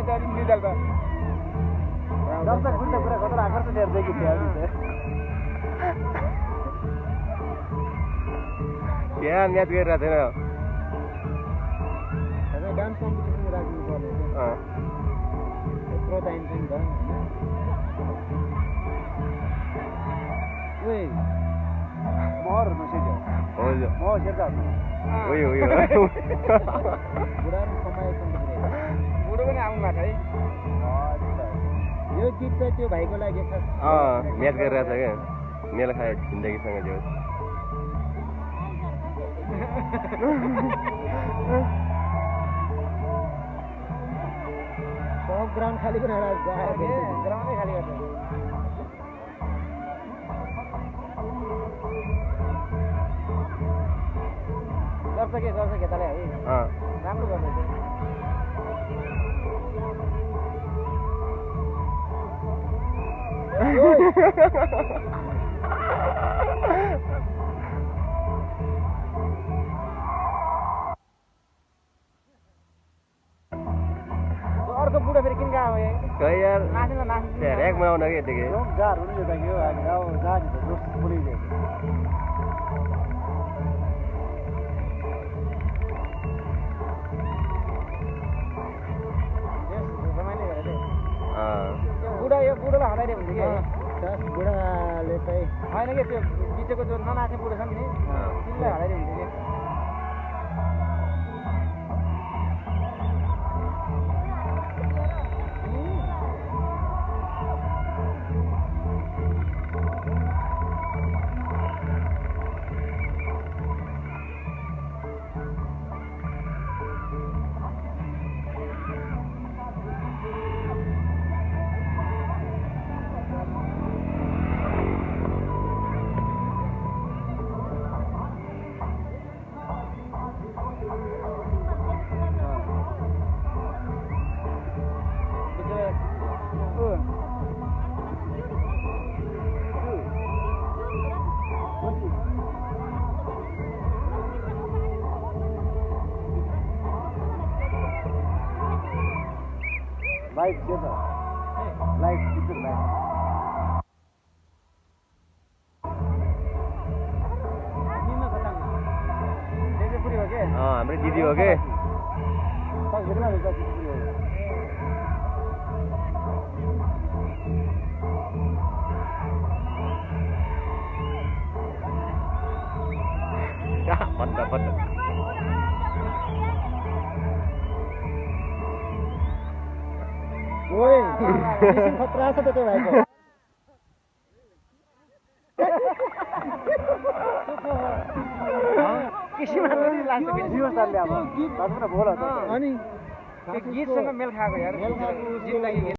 त अलि निडल बा जब तक खुट्टा पुरा खतरा आकर्षण हेर्दै कि थियो क्या म्याच गरिरहेको थिएन तपाईँ डान्स कम्पिटिसन राख्नु पर्ने यत्रो चाहिन्छ नि त ओइ महर नसेज्यो हो म सेर्दा उयो उयो बुढाहरू कमाए बुढो पनि आउनु भएको है यो गीत चाहिँ त्यो भाइको लागि खास म्याच गरिरहेको छ क्या मेल खाए जिन्दगीसँग जो सब ग्राउन्ड खाली पनि ग्राउन्डै खाली गर्छ गर्छ के तलाई है राम्रो गर्दैछ अर्को बुढो फेरि किन गयो खै यार नाच्नु ऱ्याकमा आउन के देखेँ गाह्रो हुन्छ त के हो गाउँ जाने त जोस बोलिदियो यो बुढोलाई हटाइदियो भने कि बुढाले चाहिँ होइन कि त्यो बिचको जो ननाच्ने बुढो छ नि तिनलाई हटाइदियो हुन्छ कि लाइट के त लाइट किन लाइट हाम्रो दिदी हो के पत्ता पत्ता ओए खतरा छ त त्यो भाइको किसिमले लाग्छ जीवनसाथीले अब गीत भोल अनि गीतसँग मेल खाएको यार जिन्दगी